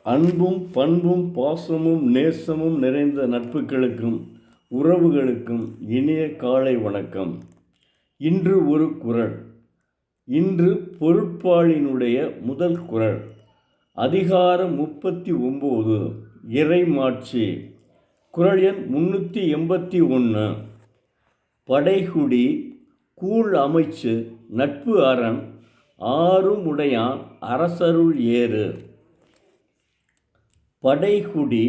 அன்பும் பண்பும் பாசமும் நேசமும் நிறைந்த நட்புகளுக்கும் உறவுகளுக்கும் இனிய காலை வணக்கம். இன்று ஒரு குறள். இன்று பொருட்பாலினுடைய முதல் குறள். அதிகாரம் 39 இறைமாட்சி. குறள் எண் 381. படைகுடி கூழ் அமைச்சு நட்பு அரண் ஆறும் உடையான் அரசருள் ஏறு. படைகுடி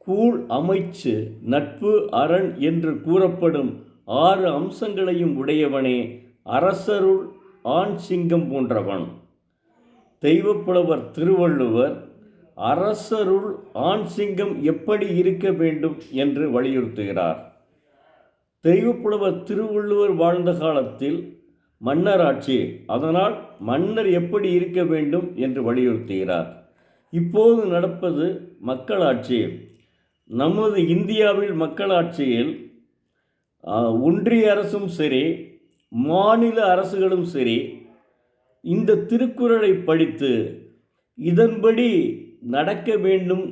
கூழ் அமைச்சு நட்பு அரண் என்று கூறப்படும் 6 அம்சங்களையும் உடையவனே அரசருள் ஆண் சிங்கம் போன்றவன். தெய்வப்புலவர் திருவள்ளுவர் அரசருள் ஆண் சிங்கம் எப்படி இருக்க வேண்டும் என்று வலியுறுத்துகிறார். தெய்வப்புலவர் திருவள்ளுவர் வாழ்ந்த காலத்தில் மன்னராட்சி, அதனால் மன்னர் எப்படி இருக்க வேண்டும் என்று வலியுறுத்துகிறார். இப்போது நடப்பது மக்களாட்சி. நமது இந்தியாவில் மக்களாட்சியில் ஒன்றிய அரசும் சரி, மாநில அரசுகளும் சரி, இந்த திருக்குறளை படித்து இதன்படி நடக்க வேண்டும்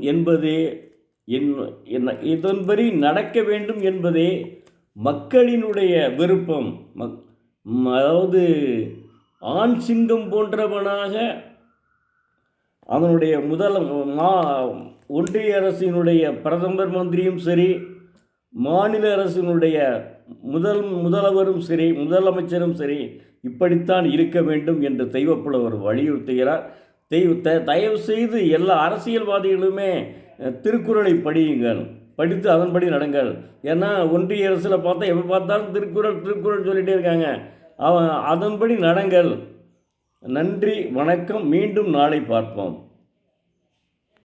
என்பதே மக்களினுடைய விருப்பம். அதாவது ஆண் சிங்கம் போன்றவனாக அதனுடைய ஒன்றிய அரசினுடைய பிரதமர் மந்திரியும் சரி, மாநில அரசினுடைய முதல்வரும் சரி, முதலமைச்சரும் சரி, இப்படித்தான் இருக்க வேண்டும் என்று தெய்வப்புலவர் வலியுறுத்துகிறார். தயவு செய்து எல்லா அரசியல்வாதிகளுமே திருக்குறளை படியுங்கள், படித்து அதன்படி நடங்கள். ஏன்னா ஒன்றிய அரசில் பார்த்தா எப்போ பார்த்தாலும் திருக்குறள் சொல்லிகிட்டே இருக்காங்க. அதன்படி நடங்கள். நன்றி, வணக்கம். மீண்டும் நாளை பார்ப்போம்.